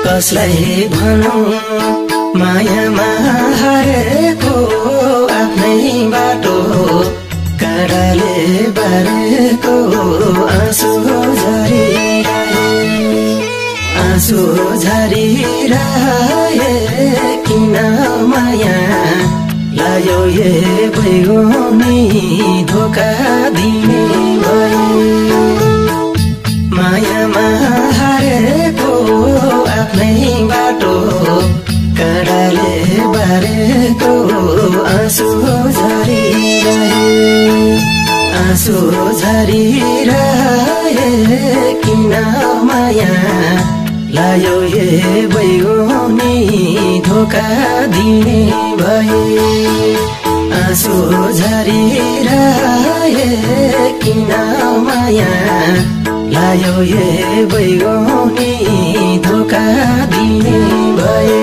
कसलाई भनौं मायामा हारेको आफ्नै बाटो काँडाले बारेको आँसु झरिरहे किन माया लायो ये बैगुनी धोका दिने भए मायामा हारेको आफ्नै बाटो काँडाले बारेको आँसु झरिरहे किन माया लायो ये बैगुनी धोका दिने भए आँसु झरिरहे किन माया लायो ये बैगुनी धोका दिने भए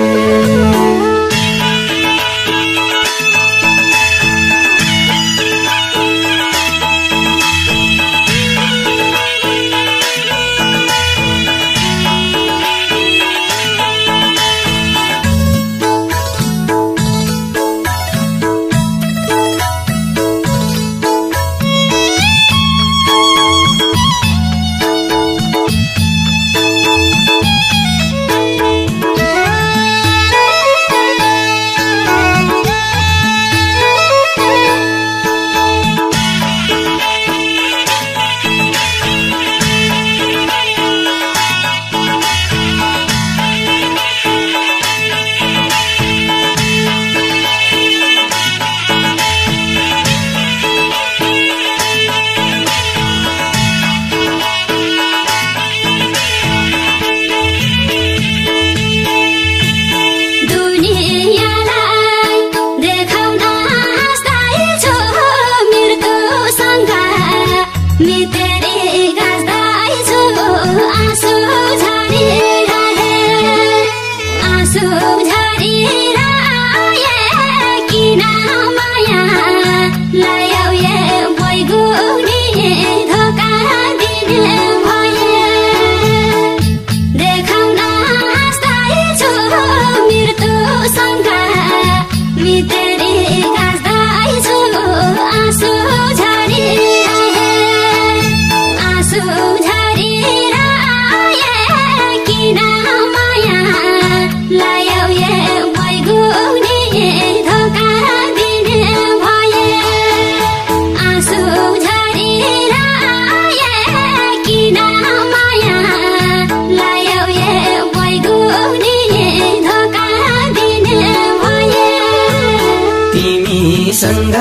तिमीसँग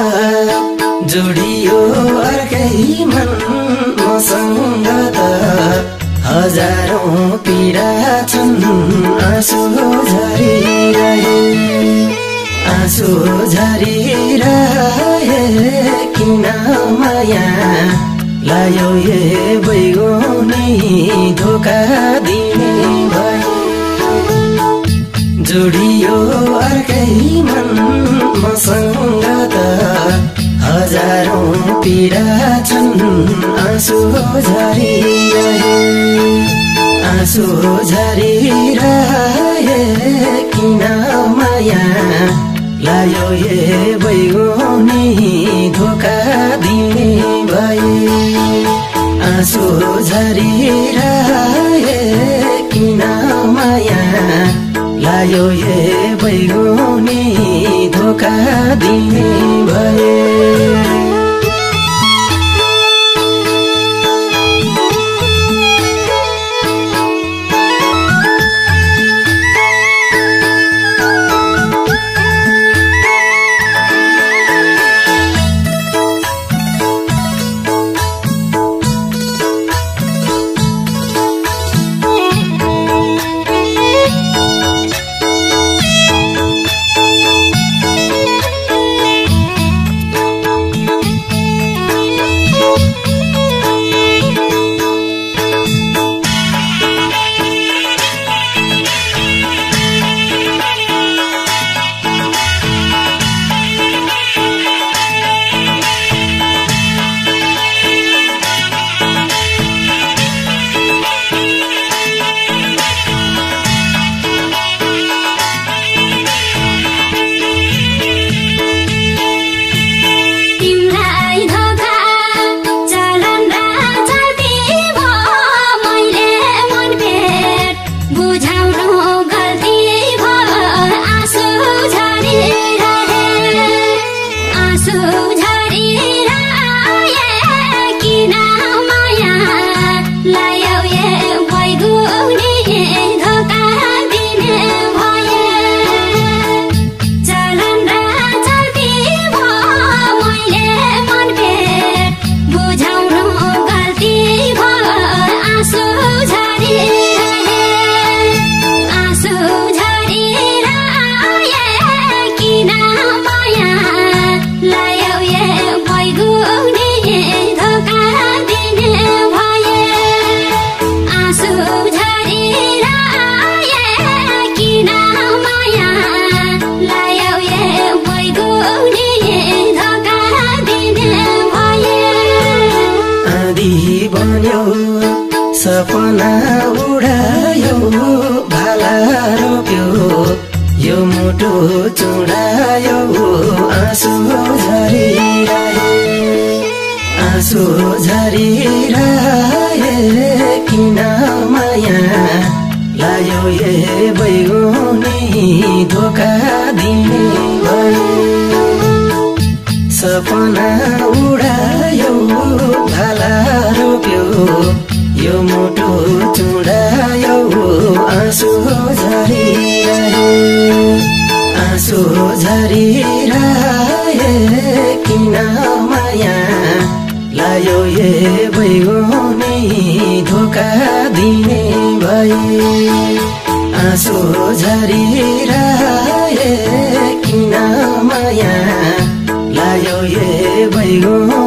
जोडियो अर्कै मन मसँग त हजारौं पीडा छन् आँसु झरिरहे किन माया लायो ये बैगुनी धोका दिने भए जोडियो अर्कै मन मसँग त हजारौं पीडा छन् आँसु झरिरहे किन माया लायो ये बैगुनी धोका दिने भए आँसु झरिरहे किन माया लायो ये बैगुनी धोका दिने भए सपना उडायो भाला रोप्यो यो मुटु चुडायो आँसु झरिरहे किन माया लायो ये बैगुनी धोका दिने भयो सपना उडायो भाला रोप्यो यो मुटु चुडायो आँसु झरिरहे किन माया लायो ये बैगुनी धोका दिने भए आँसु झरिरहे किन माया लायो ये बैगुनी